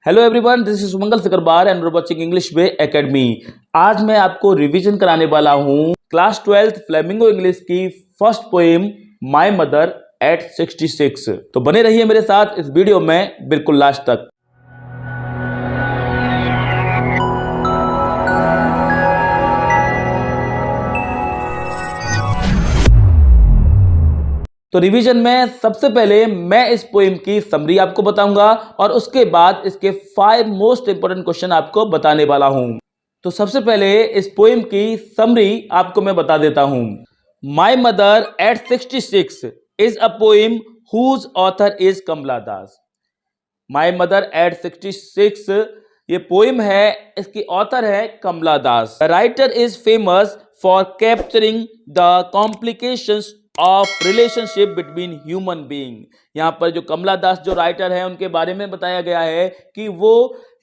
Hello everyone, this is Sumangal Sikarwar and you're watching English Way Academy. आज मैं आपको revision कराने वाला हूँ क्लास 12th फ्लेमिंगो इंग्लिश की first poem my mother at 66। तो बने रहिए मेरे साथ इस वीडियो में बिल्कुल लास्ट तक। तो रिवीजन में सबसे पहले मैं इस पोएम की समरी आपको बताऊंगा और उसके बाद इसके 5 मोस्ट इंपोर्टेंट क्वेश्चन आपको बताने वाला हूं। तो सबसे पहले इस पोएम की समरी आपको मैं बता देता हूं। My mother at 66 is a poem whose author is Kamala Das. My mother at 66 ये पोएम है, इसकी ऑथर है Kamala Das. The writer is famous for capturing the complications of relationship between human being. यहाँ पर जो कमला दास जो राइटर है उनके बारे में बताया गया है कि वो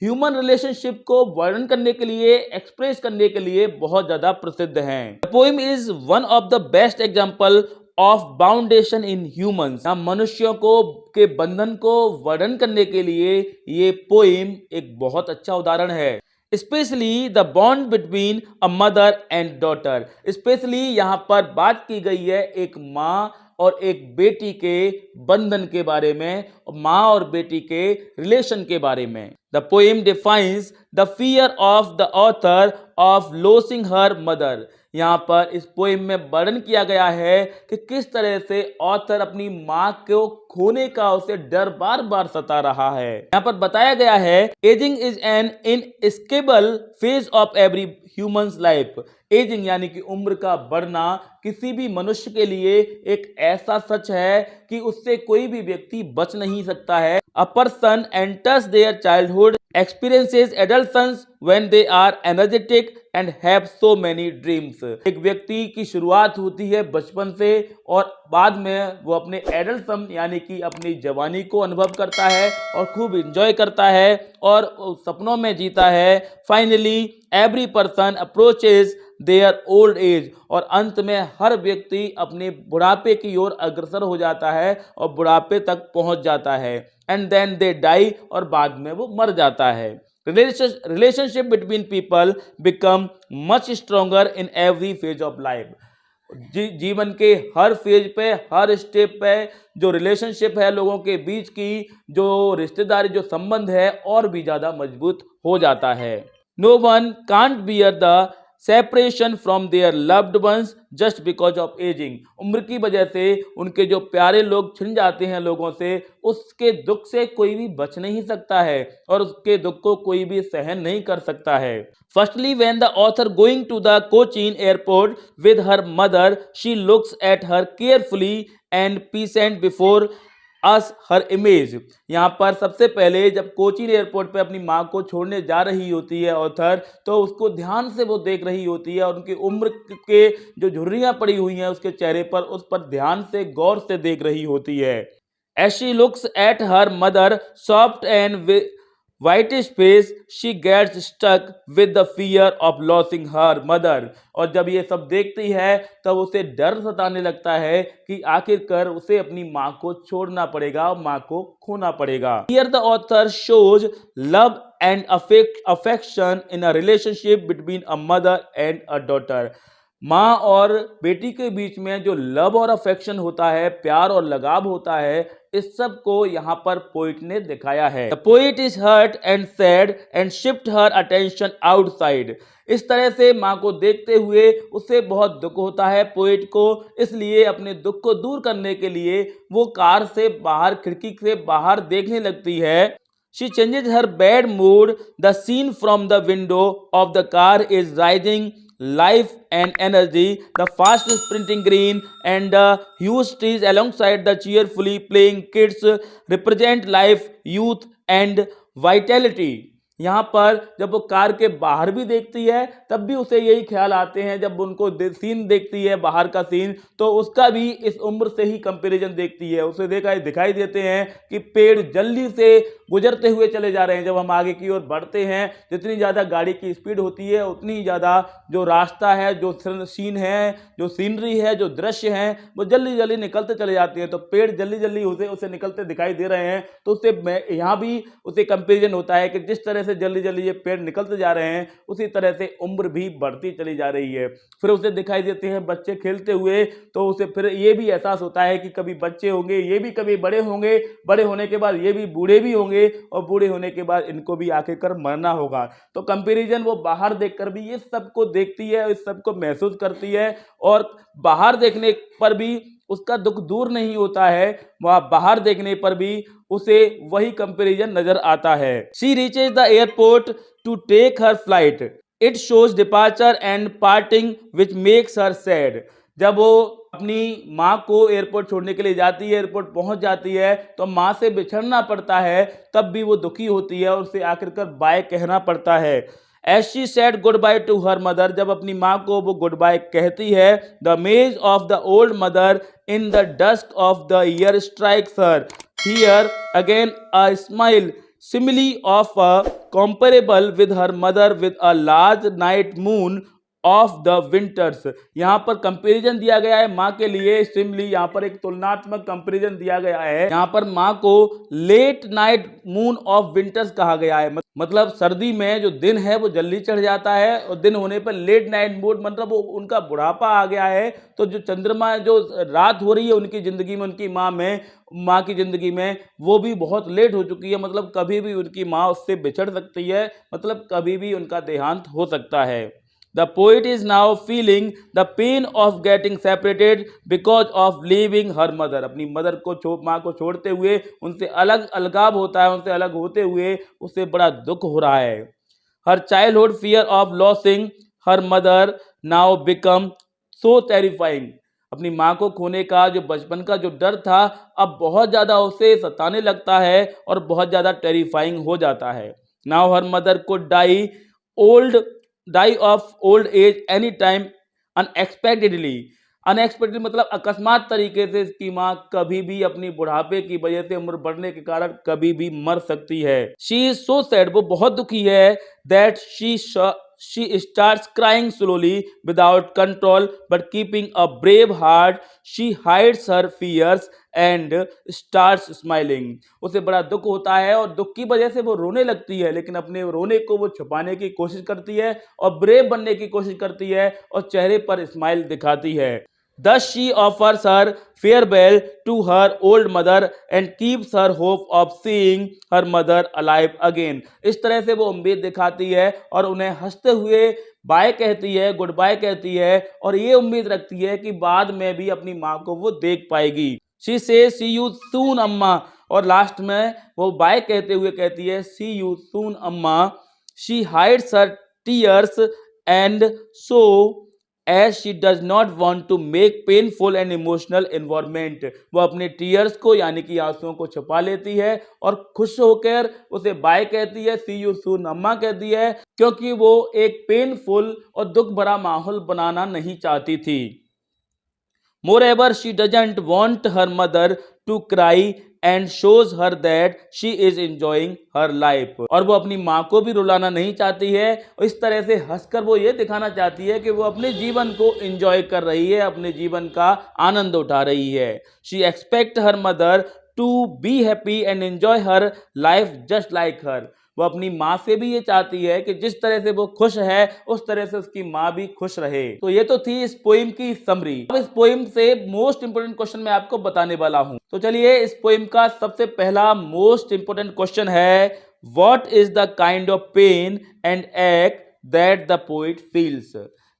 ह्यूमन रिलेशनशिप को वर्णन करने के लिए, एक्सप्रेस करने के लिए बहुत ज्यादा प्रसिद्ध हैं। The poem is one of the best example of boundation in humans. मनुष्यों को के बंधन को वर्णन करने के लिए ये पोएम एक बहुत अच्छा उदाहरण है। Specially the bond between a mother and daughter. Specially यहाँ पर बात की गई है एक माँ और एक बेटी के बंधन के बारे में, माँ और बेटी के रिलेशन के बारे में। The poem defines the fear of the author of losing her mother. यहाँ पर इस पोएम में वर्णन किया गया है कि किस तरह से ऑथर अपनी माँ को खोने का उसे डर बार बार सता रहा है। यहाँ पर बताया गया है ageing is an inescapable phase of every humans life. Ageing यानी कि उम्र का बढ़ना किसी भी मनुष्य के लिए एक ऐसा सच है कि उससे कोई भी व्यक्ति बच नहीं सकता है। A person enters their childhood experiences adolescence when they are energetic and have so many dreams। एक व्यक्ति की शुरुआत होती है बचपन से और बाद में वो अपने एडल्टसम यानी कि अपनी जवानी को अनुभव करता है और खूब एंजॉय करता है और सपनों में जीता है। Finally every person approaches their old age, और अंत में हर व्यक्ति अपने बुढ़ापे की ओर अग्रसर हो जाता है और बुढ़ापे तक पहुंच जाता है। एंड देन दे डाई, और बाद में वो मर जाता है। Relationship between people become much stronger in every phase of life. जीवन के हर फेज पे, हर स्टेप पे जो रिलेशनशिप है लोगों के बीच की, जो रिश्तेदारी, जो संबंध है, और भी ज्यादा मजबूत हो जाता है। No one can't bear the separation from their loved ones just because of ageing. उम्र की वजह से उनके जो प्यारे लोग छिन जाते हैं लोगों से, उसके दुख से कोई भी बच नहीं सकता है और उसके दुख को कोई भी सहन नहीं कर सकता है। Firstly when the author going to the Cochin airport with her mother, she looks at her carefully and presents before us her image. यहाँ पर सबसे पहले जब कोचीन एयरपोर्ट पे अपनी माँ को छोड़ने जा रही होती है ऑथर, तो उसको ध्यान से वो देख रही होती है और उनकी उम्र के जो झुर्रियाँ पड़ी हुई हैं उसके चेहरे पर, उस पर ध्यान से गौर से देख रही होती है। As she looks at her mother soft and whitish face, she gets stuck with the fear of losing her mother। और जब ये सब देखती है तब उसे डर सताने लगता है कि आखिरकार उसे अपनी माँ को छोड़ना पड़ेगा, माँ को खोना पड़ेगा। Here the author shows love and affection in a relationship between a mother and a daughter। माँ और बेटी के बीच में जो लव और अफेक्शन होता है, प्यार और लगाव होता है, इस सब को यहाँ पर पोइट ने दिखाया है। The poet is hurt and sad and shift her attention outside। इस तरह से माँ को देखते हुए उसे बहुत दुख होता है पोइट को, इसलिए अपने दुख को दूर करने के लिए वो कार से बाहर, खिड़की से बाहर देखने लगती है। She changes her bad mood। The scene from the window of the car is rising life and energy। The fast sprinting green and the huge trees alongside the cheerfully playing kids represent life, youth and vitality। यहाँ पर जब वो car के बाहर भी देखती है तब भी उसे यही ख्याल आते हैं, जब उनको सीन देखती है बाहर का सीन तो उसका भी इस उम्र से ही कंपैरिजन देखती है। उसे दिखाई देते हैं कि पेड़ जल्दी से गुजरते हुए चले जा रहे हैं। जब हम आगे की ओर बढ़ते हैं, जितनी ज़्यादा गाड़ी की स्पीड होती है उतनी ही ज़्यादा जो रास्ता है, जो सीन है, जो सीनरी है, जो दृश्य है वो जल्दी जल्दी निकलते चले जाते हैं। तो पेड़ जल्दी जल्दी उसे निकलते दिखाई दे रहे हैं, तो उससे यहाँ भी उसे कंपेरिजन होता है कि जिस तरह से जल्दी जल्दी ये पेड़ निकलते जा रहे हैं उसी तरह से उम्र भी बढ़ती चली जा रही है। फिर उसे दिखाई देते हैं बच्चे खेलते हुए, तो उसे फिर ये भी एहसास होता है कि कभी बच्चे होंगे, ये भी कभी बड़े होंगे, बड़े होने के बाद ये भी बूढ़े भी होंगे और बूढ़े होने के बाद इनको भी आखिरकार मरना होगा। तो कंपैरिजन वो बाहर देखकर भी ये सबको देखती है, इस सबको महसूस करती है और बाहर देखने पर भी उसका दुख दूर नहीं होता है, वह बाहर देखने पर भी उसे वही कंपैरिजन नजर आता है। She reaches the airport to take her flight, it shows departure and parting which makes her sad. जब वो अपनी माँ को एयरपोर्ट छोड़ने के लिए जाती है, एयरपोर्ट पहुंच जाती है तो माँ से बिछड़ना पड़ता है, तब भी वो दुखी होती है और उसे आखिरकार बाय कहना पड़ता है। As she said goodbye to her mother, जब अपनी माँ को वो गुड बाय कहती है, the maze of the old mother in the dusk of the year strikes her. Here again a smile, simile of a comparable with her mother with a large night moon of the winters. यहाँ पर comparison दिया गया है माँ के लिए, simile यहाँ पर एक तुलनात्मक कंपैरिजन दिया गया है। यहाँ पर माँ को late night moon of winters कहा गया है, मतलब सर्दी में जो दिन है वो जल्दी चढ़ जाता है और दिन होने पर लेट नाइट मून, मतलब वो उनका बुढ़ापा आ गया है। तो जो चंद्रमा जो रात हो रही है उनकी जिंदगी में, उनकी माँ की जिंदगी में वो भी बहुत लेट हो चुकी है, मतलब कभी भी उनकी माँ उससे बिछड़ सकती है, मतलब कभी भी उनका देहांत हो सकता है। The poet is now feeling the pain of getting separated because of leaving her mother. अपनी मदर को माँ को छोड़ते हुए उनसे अलगाव होता है, उनसे अलग होते हुए उसे बड़ा दुख हो रहा है। Her childhood fear of losing her mother now become so terrifying. अपनी माँ को खोने का जो बचपन का जो डर था अब बहुत ज़्यादा उसे सताने लगता है और बहुत ज़्यादा टेरिफाइंग हो जाता है। Now her mother could die of old age any time unexpectedly. Unexpected मतलब अकस्मात तरीके से इसकी माँ कभी भी अपनी बुढ़ापे की वजह से, उम्र बढ़ने के कारण कभी भी मर सकती है। शी इज सो सैड, वो बहुत दुखी है, that she starts crying slowly without control but keeping a brave heart. She hides her fears and starts smiling. उसे बड़ा दुख होता है और दुख की वजह से वो रोने लगती है, लेकिन अपने रोने को वो छुपाने की कोशिश करती है और ब्रेव बनने की कोशिश करती है और चेहरे पर स्माइल दिखाती है। Thus she offers her farewell to her old mother and keeps her hope of seeing her mother alive again. इस तरह से वो उम्मीद दिखाती है और उन्हें हंसते हुए बाय कहती है, गुड बाय कहती है और ये उम्मीद रखती है कि बाद में भी अपनी माँ को वो देख पाएगी। She says see you soon अम्मा, और लास्ट में वो बाय कहते हुए कहती है see you soon अम्मा। She hides her tears and so as she does not want to make painful and emotional environment. वो अपने टीयर्स को यानी कि आंसुओं को छुपा लेती है और खुश होकर उसे बाय कहती है, सी यू सून अम्मा कहती है, क्योंकि वो एक पेनफुल और दुख भरा माहौल बनाना नहीं चाहती थी। Moreover, she doesn't want her mother to cry and shows her that she is enjoying her life. और वो अपनी माँ को भी रुलाना नहीं चाहती है, इस तरह से हंसकर वो ये दिखाना चाहती है कि वो अपने जीवन को एंजॉय कर रही है, अपने जीवन का आनंद उठा रही है। She expects her mother to be happy and enjoy her life just like her. वो अपनी माँ से भी ये चाहती है कि जिस तरह से वो खुश है उस तरह से उसकी माँ भी खुश रहे। तो ये तो थी इस पोइम की समरी। अब इस पोइम से मोस्ट इंपोर्टेंट क्वेश्चन मैं आपको बताने वाला हूं। तो चलिए, इस पोइम का सबसे पहला मोस्ट इंपोर्टेंट क्वेश्चन है, what is the kind of pain and ache that the poet feels.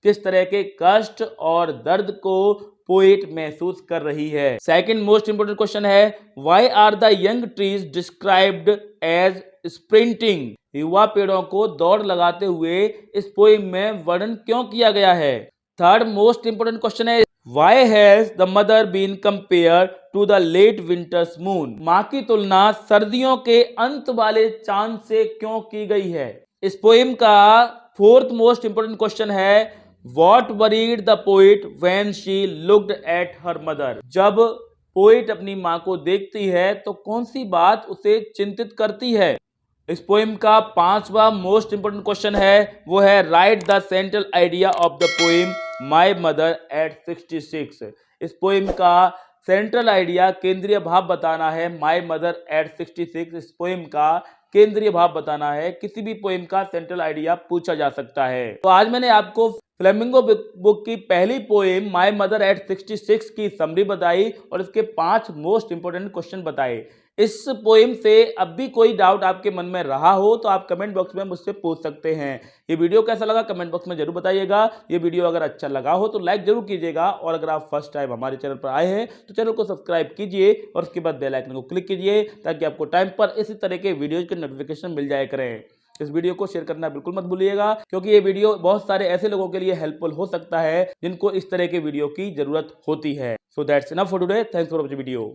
किस तरह के कष्ट और दर्द को पोएट महसूस कर रही है। सेकंड मोस्ट इंपोर्टेंट क्वेश्चन है, why are the young trees described as sprinting. युवा पेड़ों को दौड़ लगाते हुए इस पोएम में वर्णन क्यों किया गया है। थर्ड मोस्ट इंपोर्टेंट क्वेश्चन है, why has the mother been compare to the late winters moon? माँ की तुलना सर्दियों के अंत वाले चांद से क्यों की गई है? इस पोएम का फोर्थ मोस्ट इंपोर्टेंट क्वेश्चन है, what worried the poet when she looked at her mother? जब पोइट अपनी माँ को देखती है तो कौन सी बात उसे चिंतित करती है? इस पोएम का पांचवा मोस्ट इंपोर्टेंट क्वेश्चन है, वो है right the central idea of the poem my mother at 66। इस पोएम का सेंट्रल आइडिया, केंद्रीय भाव बताना है, माई मदर एट 66। इस पोएम का केंद्रीय भाव बताना है। किसी भी पोएम का सेंट्रल आइडिया पूछा जा सकता है। तो आज मैंने आपको फ्लेमिंगो बुक की पहली पोएम माई मदर एट 66 की समरी बताई और इसके 5 मोस्ट इंपोर्टेंट क्वेश्चन बताए। इस पोएम से अब भी कोई डाउट आपके मन में रहा हो तो आप कमेंट बॉक्स में मुझसे पूछ सकते हैं। ये वीडियो कैसा लगा कमेंट बॉक्स में जरूर बताइएगा। ये वीडियो अगर अच्छा लगा हो तो लाइक जरूर कीजिएगा और अगर आप फर्स्ट टाइम हमारे चैनल पर आए हैं तो चैनल को सब्सक्राइब कीजिए और उसके बाद बेल आइकन को क्लिक कीजिए ताकि आपको टाइम पर इसी तरह के वीडियोज के नोटिफिकेशन मिल जाया करें। इस वीडियो को शेयर करना बिल्कुल मत भूलिएगा क्योंकि ये वीडियो बहुत सारे ऐसे लोगों के लिए हेल्पफुल हो सकता है जिनको इस तरह के वीडियो की जरूरत होती है। So that's enough for today. Thanks for watching video.